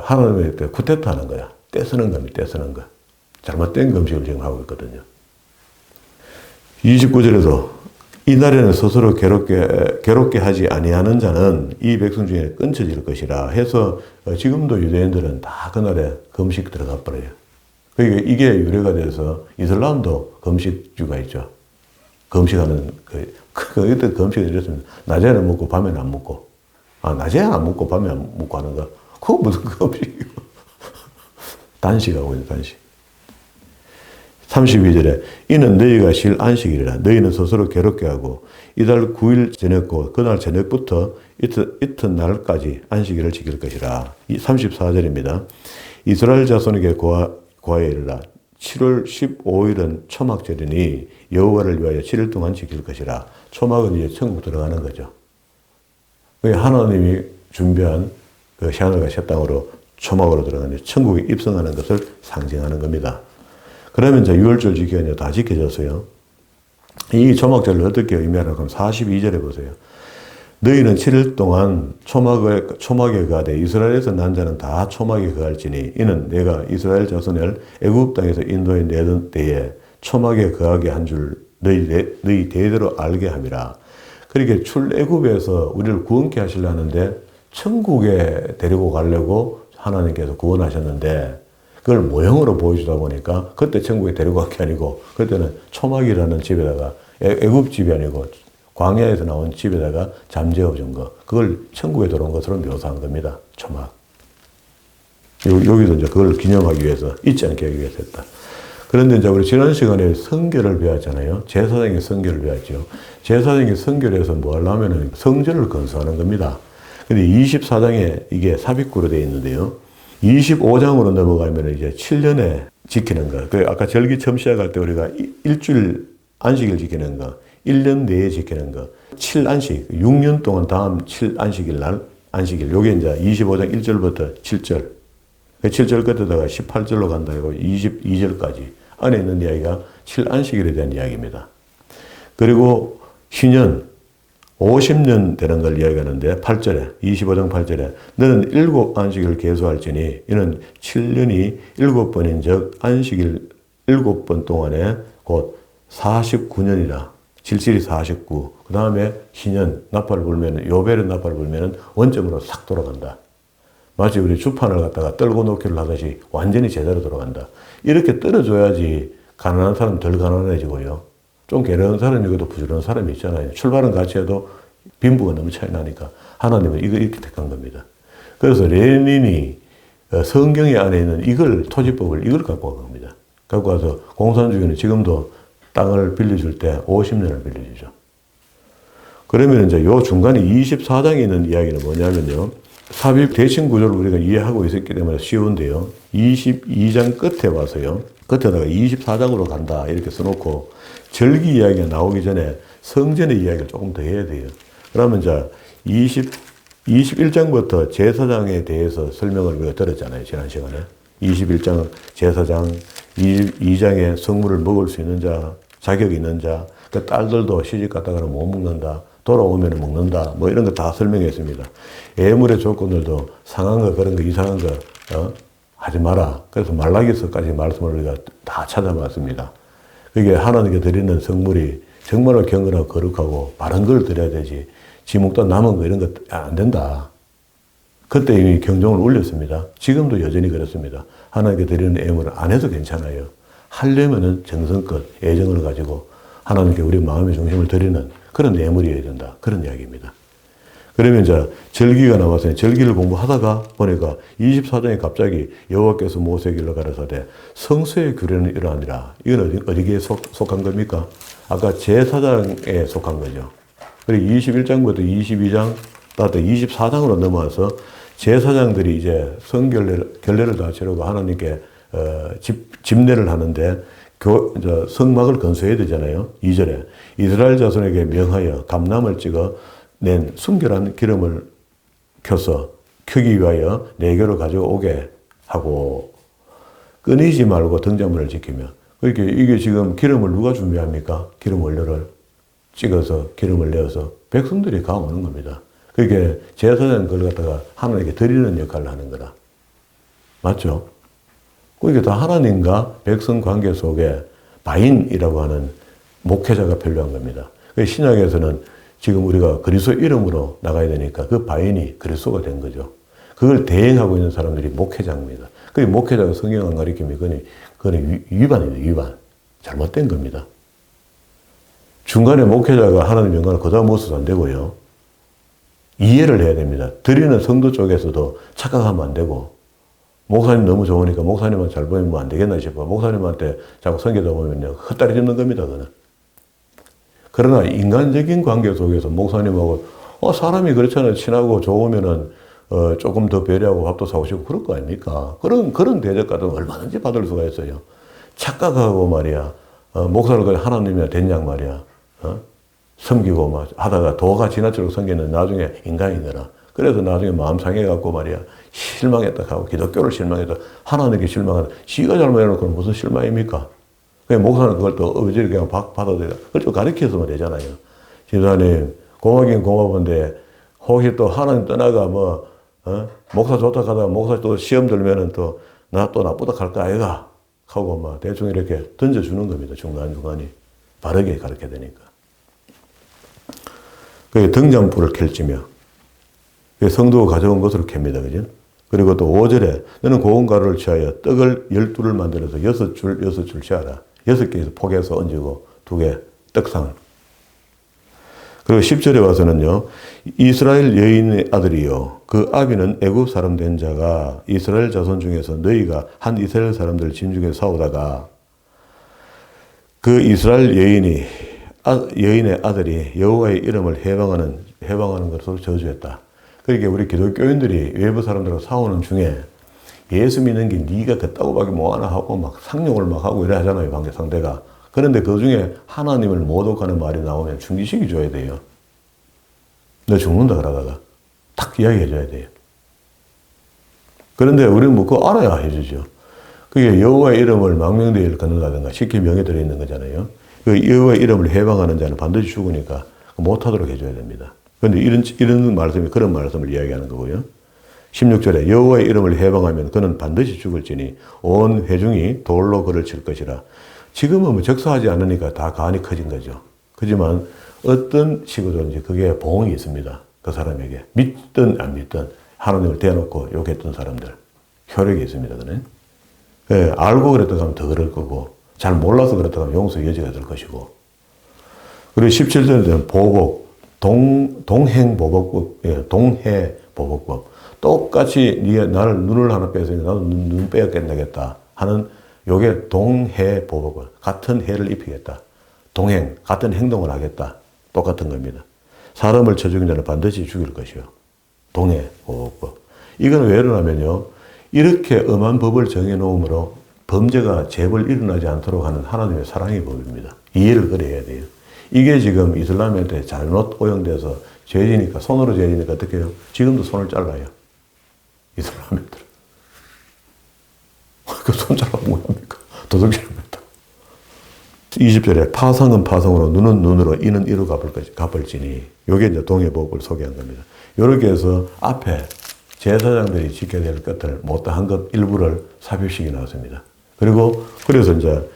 하나님의 때 쿠데타 하는 거야. 떼쓰는 겁니다. 떼쓰는 거. 잘못된 금식을 지금 하고 있거든요. 29절에도 이날에는 스스로 괴롭게 하지 아니하는 자는 이 백성 중에 끊쳐질 것이라 해서 지금도 유대인들은 다 그날에 금식 들어가 버려요. 그러니까 이게 유래가 돼서 이슬람도 금식주가 있죠. 금식하는 그때 금식이 이랬습니다. 낮에는 먹고 밤에는 안 먹고. 낮에는 안 먹고 밤에 안 먹고 하는 거. 그거 무슨 금식이고. 단식하고 있는 단식. 32절에 이는 너희가 쉴 안식일이라. 너희는 스스로 괴롭게 하고 이달 9일 저녁고 그날 저녁부터 이튿날까지 안식일을 지킬 것이라. 34절입니다. 이스라엘 자손에게 고하여 이르라. 7월 15일은 초막절이니 여호와를 위하여 7일 동안 지킬 것이라. 초막은 이제 천국 들어가는 거죠. 하나님이 준비한 그 하늘과 새 땅으로 초막으로 들어가는 천국에 입성하는 것을 상징하는 겁니다. 그러면 이제 6월절 지키기가 다 지켜졌어요. 이 초막절을 어떻게 의미하나 그럼 42절에 보세요. 너희는 7일 동안 초막에 거하되 이스라엘에서 난 자는 다 초막에 거할지니 이는 내가 이스라엘 자손을 애굽 땅에서 인도해 내던 때에 초막에 거하게 한 줄 너희 대대로 알게 함이라. 그렇게 출애굽에서 우리를 구원케 하시려 하는데 천국에 데리고 가려고 하나님께서 구원하셨는데 그걸 모형으로 보여주다 보니까 그때 천국에 데리고 간 게 아니고 그때는 초막이라는 집에다가 애굽 집이 아니고 광야에서 나온 집에다가 잠재워 준 거, 그걸 천국에 들어온 것으로 묘사한 겁니다. 초막. 여기도 이제 그걸 기념하기 위해서, 잊지 않게 하기 위해서 했다. 그런데 이제 우리 지난 시간에 성결을 배웠잖아요. 제사장의 성결을 배웠죠. 제사장의 성결에서 뭐 하려면은 성전을 건설하는 겁니다. 근데 24장에 이게 삽입구로 되어 있는데요. 25장으로 넘어가면 이제 7년에 지키는 거. 그 아까 절기 처음 시작할 때 우리가 일주일 안식일 지키는 거, 1년 내에 지키는 거, 7안식, 6년 동안 다음 7안식일 날 안식일. 요게 이제 25장 1절부터 7절. 7절 끝에다가 18절로 간다 이거 22절까지 안에 있는 이야기가 7안식일에 대한 이야기입니다. 그리고 신년 50년 되는 걸 이야기하는데 8절에 25장 8절에 너는 7안식일을 계수할지니 이는 7년이 7번인 즉 안식일 7번 동안에 곧 49년이라. 질질이 49. 그 다음에 신년 나팔을 불면 요벨의 나팔을 불면 원점으로 싹 돌아간다. 마치 우리 주판을 갖다가 떨고 놓기를 하듯이 완전히 제대로 돌아간다. 이렇게 떨어줘야지 가난한 사람 덜 가난해지고요. 좀 게으른 사람이고도 부지런한 사람이 있잖아요. 출발은 같이 해도 빈부가 너무 차이 나니까 하나님은 이거 이렇게 택한 겁니다. 그래서 레닌이 성경의 안에 있는 이걸 토지법을 이걸 갖고 간 겁니다. 갖고 와서 공산주의는 지금도 땅을 빌려줄 때 50년을 빌려주죠. 그러면 이제 요 중간에 24장에 있는 이야기는 뭐냐면요. 삽입 대칭 구조를 우리가 이해하고 있었기 때문에 쉬운데요. 22장 끝에 와서요. 끝에다가 24장으로 간다 이렇게 써놓고 절기 이야기가 나오기 전에 성전의 이야기를 조금 더 해야 돼요. 그러면 이제 21장부터 제사장에 대해서 설명을 우리가 들었잖아요. 지난 시간에. 21장 제사장, 22장에 성물을 먹을 수 있는 자, 자격 있는 자, 그 딸들도 시집 갔다가 못 먹는다. 돌아오면 먹는다. 뭐 이런 거 다 설명했습니다. 예물의 조건들도 상한 거, 그런 거, 이상한 거, 하지 마라. 그래서 말라기서까지 말씀을 우리가 다 찾아봤습니다. 그게 하나님께 드리는 성물이 정말로 경건하고 거룩하고 바른 걸 드려야 되지. 지 먹다 남은 거 이런 거 안 된다. 그때 이미 경종을 울렸습니다. 지금도 여전히 그렇습니다. 하나님께 드리는 예물을 안 해도 괜찮아요. 하려면은 정성껏 애정을 가지고 하나님께 우리 마음의 중심을 드리는 그런 예물이어야 된다. 그런 이야기입니다. 그러면 이제 절기가 나와서 절기를 공부하다가 보니까 24장에 갑자기 여호와께서 모세에게 가라사대 성소의 규례는 이러하니라. 이건 어디에 속한 겁니까? 아까 제사장에 속한 거죠. 그리고 21장부터 22장, 따뜻 24장으로 넘어와서 제사장들이 이제 결례를 다 치르고 하나님께 집례를 하는데 이제 성막을 건설해야 되잖아요. 2절에 이스라엘 자손에게 명하여 감람을 찍어 낸 순결한 기름을 켜서 켜기 위하여 내게로 가져오게 하고 끊이지 말고 등잔문을 지키며. 그렇게 이게 지금 기름을 누가 준비합니까? 기름 원료를 찍어서 기름을 내어서 백성들이 가오는 겁니다. 그렇게 제사장 그걸 갖다가 하나님께 드리는 역할을 하는 거라. 맞죠? 그게 다 하나님과 백성 관계 속에 바인이라고 하는 목회자가 필요한 겁니다. 신약에서는 지금 우리가 그리스도 이름으로 나가야 되니까 그 바인이 그리스도가 된 거죠. 그걸 대행하고 있는 사람들이 목회자입니다. 그 목회자가 성경 안 가르치면 그건 위반이에요, 위반. 잘못된 겁니다. 중간에 목회자가 하나님 영광을 거다 먹어서도 안 되고요. 이해를 해야 됩니다. 드리는 성도 쪽에서도 착각하면 안 되고, 목사님 너무 좋으니까 목사님만 잘 보이면 안 되겠나 싶어. 목사님한테 자꾸 섬기다 보면요, 헛다리 짚는 겁니다, 그는. 그러나 인간적인 관계 속에서 목사님하고, 사람이 그렇잖아요. 친하고 좋으면은, 조금 더 배려하고 밥도 사오시고 그럴 거 아닙니까? 그런 대접 같은 거 얼마든지 받을 수가 있어요. 착각하고 말이야. 목사를 하나님이 됐냐 말이야. 섬기고 막 하다가 도가 지나치도록 섬기는 나중에 인간이 되나. 그래서 나중에 마음 상해갖고 말이야. 실망했다 하고 기독교를 실망했다. 하나님께 실망하다. 지가 잘못해놓고 무슨 실망입니까? 그냥 목사는 그걸 또 어지럽게 그냥 받아들여. 그걸 좀 가르쳐서면 되잖아요. 집사님, 고마긴 고마운데, 혹시 또 하나님 떠나가 목사 좋다 하다가 목사 또 시험 들면은 또, 나 또 나쁘다 할까 아이가? 하고 막 대충 이렇게 던져주는 겁니다. 중간중간이. 바르게 가르쳐야 되니까. 그게 등잔불을 켤지며, 성도가 가져온 것으로 켭니다. 그죠? 그리고 또 5절에 너는 고운 가루를 취하여 떡을 12를 만들어서 6줄 취하라. 6개에서 포개서 얹고 2개 떡상. 그리고 10절에 와서는요, 이스라엘 여인의 아들이요, 그 아비는 애굽 사람 된 자가 이스라엘 자손 중에서 너희가 한 이스라엘 사람들 진중에 싸우다가 그 이스라엘 여인의 아들이 여호와의 이름을 해방하는 것으로 저주했다. 그러니까 우리 기독교인들이 외부 사람들하고 싸우는 중에 예수 믿는 게 네가 그따구밖에 뭐하나 하고 막 상용을 막 하고 이래 하잖아요, 관계 상대가. 그런데 그 중에 하나님을 모독하는 말이 나오면 중지시켜 줘야 돼요. 너 죽는다 그러다가 탁 이야기해 줘야 돼요. 그런데 우리는 그거 알아야 해주죠. 그게 여호와의 이름을 망명대회를 걷는다든가 쉽게 명에 들어있는 거잖아요. 그 여호와의 이름을 해방하는 자는 반드시 죽으니까 못하도록 해줘야 됩니다. 그런데 이런 말씀이 그런 말씀을 이야기하는 거고요. 16절에 여호와의 이름을 해방하면 그는 반드시 죽을지니 온 회중이 돌로 그를 칠 것이라. 지금은 적사하지 않으니까 다 간이 커진 거죠. 그렇지만 어떤 식으로든지 그게 보응이 있습니다. 그 사람에게. 믿든 안 믿든 하나님을 대놓고 욕했던 사람들. 효력이 있습니다. 그네? 예, 알고 그랬다고 하면 더 그럴 거고, 잘 몰라서 그랬다고 하면 용서의 여지가 될 것이고. 그리고 17절에는 보복, 동행보복법, 예, 동해보복법. 똑같이 네가 나를 눈을 하나 뺐으니 나도 눈 빼앗겠다 하는 요게 동해보복법. 같은 해를 입히겠다. 동행, 같은 행동을 하겠다. 똑같은 겁니다. 사람을 쳐 죽인 자는 반드시 죽일 것이요. 동해보복법. 이건 왜 이러냐면요, 이렇게 엄한 법을 정해놓음으로 범죄가 제발 일어나지 않도록 하는 하나님의 사랑의 법입니다. 이해를 그래야 돼요. 이게 지금 이슬람한테 잘못 오용돼서 죄지니까, 손으로 죄지니까 어떻게 해요? 지금도 손을 잘라요. 이슬람애들. 그 손 잘라 뭐합니까? 도둑질합니다. 20절에 파성은 파성으로, 눈은 눈으로, 이는 이로 갚을지니. 요게 이제 동해법을 소개한 겁니다. 요렇게 해서 앞에 제사장들이 지켜야 될 것들, 못다한 것 일부를 삽입식이 나왔습니다. 그리고, 그래서 이제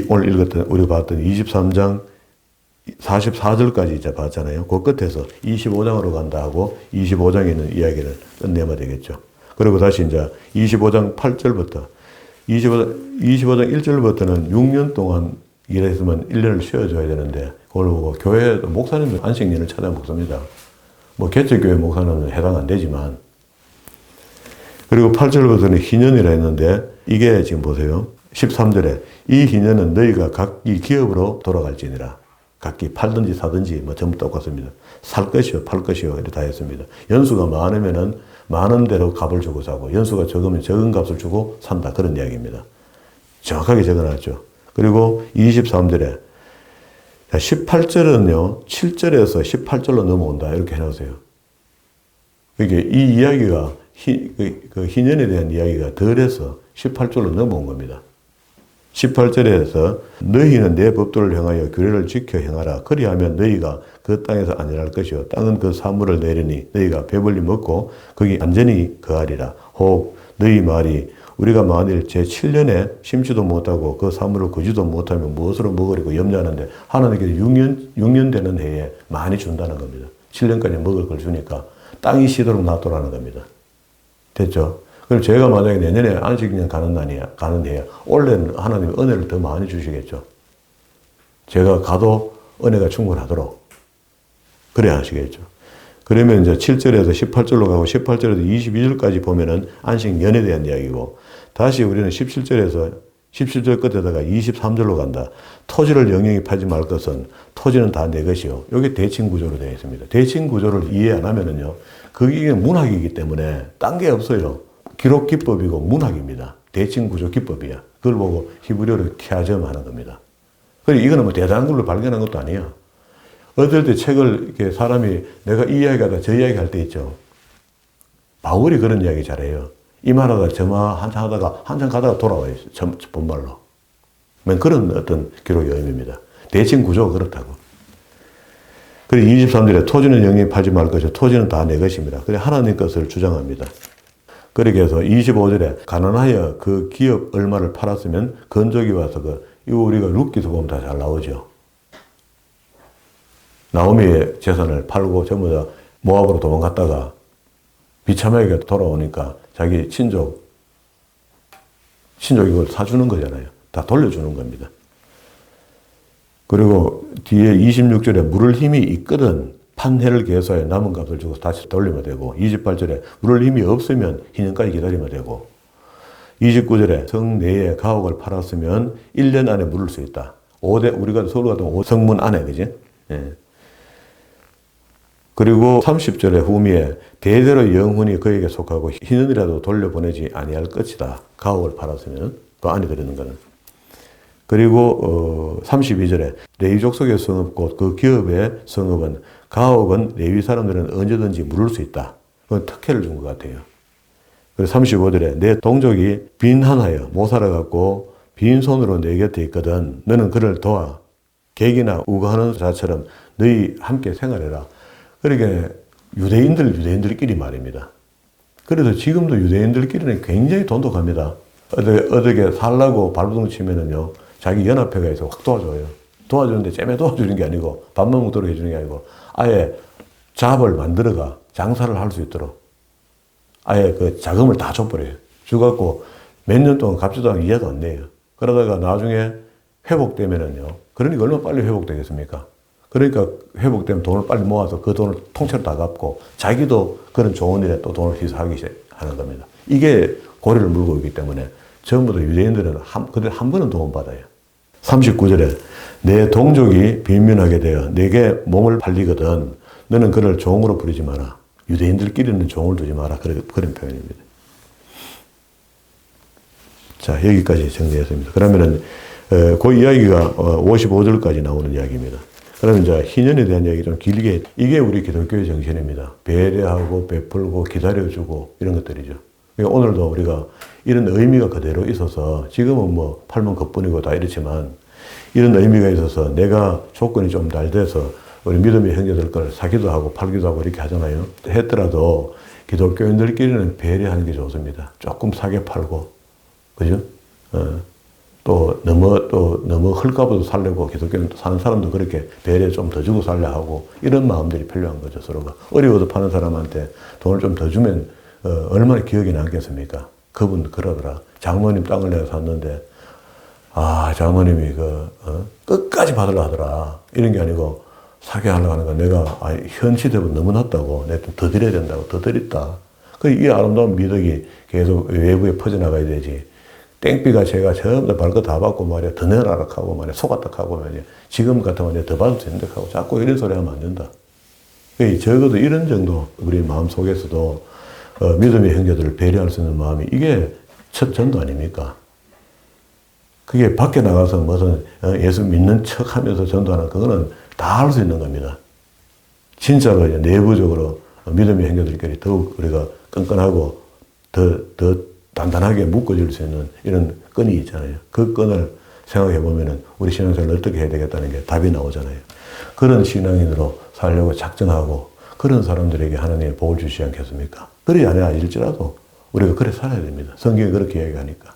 오늘 읽었던, 우리가 봤던 23장 44절까지 이제 봤잖아요. 그 끝에서 25장으로 간다 하고 25장에 있는 이야기를 끝내면 되겠죠. 그리고 다시 이제 25장 8절부터 25장 1절부터는 6년 동안 일했으면 1년을 쉬어줘야 되는데, 그걸 보고 교회에도 목사님들 안식년을 찾아 먹습니다. 뭐 개척교회 목사는 해당 안 되지만. 그리고 8절부터는 희년이라 했는데 이게 지금 보세요. 13절에 이 희년은 너희가 각기 기업으로 돌아갈지니라. 각기 팔든지 사든지 뭐 전부 똑같습니다. 살 것이요 팔 것이요 이렇게 다 했습니다. 연수가 많으면은 많은 대로 값을 주고 사고 연수가 적으면 적은 값을 주고 산다. 그런 이야기입니다. 정확하게 적어놨죠. 그리고 23절에 18절은요. 7절에서 18절로 넘어온다. 이렇게 해놓으세요. 그러니까 이 이야기가 그 희년에 대한 이야기가 덜해서 18절로 넘어온 겁니다. 18절에서 너희는 내 법도를 행하여 규례를 지켜 행하라. 그리하면 너희가 그 땅에서 안전할 것이요 땅은 그 사물을 내리니 너희가 배불리 먹고 거기 안전히 거하리라. 혹 너희 말이 우리가 만일 제7년에 심지도 못하고 그 사물을 거지도 못하면 무엇으로 먹으리고 염려하는데 하나님께서 6년 되는 해에 많이 준다는 겁니다. 7년까지 먹을 걸 주니까 땅이 쉬도록 놔두라는 겁니다. 됐죠? 그럼 제가 만약에 내년에 안식년 가는 해야 올해는 하나님이 은혜를 더 많이 주시겠죠. 제가 가도 은혜가 충분하도록 그래야 하시겠죠. 그러면 이제 7절에서 18절로 가고 18절에서 22절까지 보면은 안식년에 대한 이야기고 다시 우리는 17절 끝에다가 23절로 간다. 토지를 영영히 팔지 말 것은 토지는 다 내 것이요. 이게 대칭 구조로 되어 있습니다. 대칭 구조를 이해 안 하면은요. 그게 문학이기 때문에 딴 게 없어요. 기록 기법이고 문학입니다. 대칭 구조 기법이야. 그걸 보고 히브리어로 키아점 하는 겁니다. 그리고 이거는 뭐 대단한 걸로 발견한 것도 아니야. 어떨 때 책을 이렇게 사람이 내가 이 이야기 하다 저 이야기 할 때 있죠. 바울이 그런 이야기 잘해요. 이 말하다 저말 한참 하다가 한참 가다가 돌아와요. 본말로. 그런 어떤 기록의 의미입니다. 대칭 구조가 그렇다고. 그리고 23절에 토지는 영영히 팔지 말 것이요 토지는 다 내 것입니다. 그래 하나님 것을 주장합니다. 그렇게 해서 25절에 가난하여 그 기업 얼마를 팔았으면 건조기 와서 이거 우리가 룻기서 보면 다 잘 나오죠. 나오미의 재산을 팔고 전부 다 모압으로 도망갔다가 비참하게 돌아오니까 자기 친족 이걸 사주는 거잖아요. 다 돌려주는 겁니다. 그리고 뒤에 26절에 물을 힘이 있거든 판 해를 계수하여 남은 값을 주고 다시 돌리면 되고 28절에 물을 힘이 없으면 희년까지 기다리면 되고 29절에 성 내에 가옥을 팔았으면 1년 안에 물을 수 있다. 우리가 서울 같은 5성문 안에 그지? 예. 그리고 30절에 후미에 대대로 영혼이 그에게 속하고 희년이라도 돌려보내지 아니할 것이다. 가옥을 팔았으면 그 안에 들어있는 거는. 그리고 32절에 레위 족속의 성읍 곧 그 기업의 성읍은 가옥은 레위 사람들은 언제든지 물을 수 있다. 그건 특혜를 준 것 같아요. 그리고 35절에 내 동족이 빈한하여 못 살아갖고 빈손으로 내 곁에 있거든. 너는 그를 도와. 객이나 우거하는 자처럼 너희 함께 생활해라. 그러니까 유대인들끼리 말입니다. 그래서 지금도 유대인들끼리는 굉장히 돈독합니다. 어떻게 살라고 발버둥 치면은요, 자기 연합회가 확 도와줘요. 도와주는데 째매 도와주는 게 아니고, 밥만 먹도록 해주는 게 아니고, 아예 잡을 만들어가 장사를 할 수 있도록, 아예 그 자금을 다 줘버려요. 줘갖고 몇 년 동안 갚지도 않고 이해도 안 내요. 그러다가 나중에 회복되면은요, 그러니까 얼마나 빨리 회복되겠습니까? 그러니까 회복되면 돈을 빨리 모아서 그 돈을 통째로 다 갚고 자기도 그런 좋은 일에 또 돈을 희생하기 하는 겁니다. 이게 고리를 물고 있기 때문에 전부 다 유대인들은 한 번은 도움받아요. 39절에 내 동족이 빈민하게 되어 내게 몸을 팔리거든 너는 그를 종으로 부리지 마라. 유대인들끼리는 종을 두지 마라. 그런 표현입니다. 자, 여기까지 정리했습니다. 그러면은 그 이야기가 55절까지 나오는 이야기입니다. 그러면 이제 희년에 대한 이야기 좀 길게, 이게 우리 기독교의 정신입니다. 배려하고 베풀고 기다려주고 이런 것들이죠. 그러니까 오늘도 우리가 이런 의미가 그대로 있어서 지금은 뭐 팔면 그뿐이고 다 이렇지만 이런 의미가 있어서 내가 조건이 좀 잘 돼서 우리 믿음의 형제들 걸 사기도 하고 팔기도 하고 이렇게 하잖아요. 했더라도 기독교인들끼리는 배려하는 게 좋습니다. 조금 사게 팔고, 그죠? 또 너무 헐값으로 살려고 기독교는 사는 사람도 그렇게 배려 좀 더 주고 살려 하고 이런 마음들이 필요한 거죠. 서로가 어려워서 파는 사람한테 돈을 좀 더 주면 얼마나 기억이 남겠습니까? 그분 그러더라. 장모님 땅을 내가 샀는데 장모님이 끝까지 받으려 하더라. 이런 게 아니고 사귀하려고 하는 건 내가 현 시대보다 너무 낫다고, 내가 좀 더 드려야 된다고, 더 드렸다. 이 아름다운 미덕이 계속 외부에 퍼져나가야 되지. 땡비가 제가 전부 다 발거 다 받고 말이야, 더 내라라 하고 말이야, 속았다 하고 말이야, 지금 같으면 내가 더 받아도 된다 하고 자꾸 이런 소리 하면 안 된다. 적어도 이런 정도 우리 마음 속에서도 믿음의 형제들을 배려할 수 있는 마음이 이게 첫 전도 아닙니까? 그게 밖에 나가서 무슨 예수 믿는 척 하면서 전도하는 그거는 다 할 수 있는 겁니다. 진짜로 이제 내부적으로 믿음의 형제들끼리 더욱 우리가 끈끈하고 더 단단하게 묶어줄 수 있는 이런 끈이 있잖아요. 그 끈을 생각해 보면은 우리 신앙생활을 어떻게 해야 되겠다는 게 답이 나오잖아요. 그런 신앙인으로 살려고 작정하고 그런 사람들에게 하나님의 복을 주시지 않겠습니까? 그리 아닐지라도 우리가 그래 살아야 됩니다. 성경이 그렇게 이야기하니까.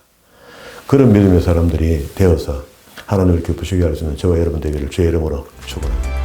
그런 믿음의 사람들이 되어서 하나님을 기쁘시게 할 수 있는 저와 여러분 되기를 주의 이름으로 축원합니다.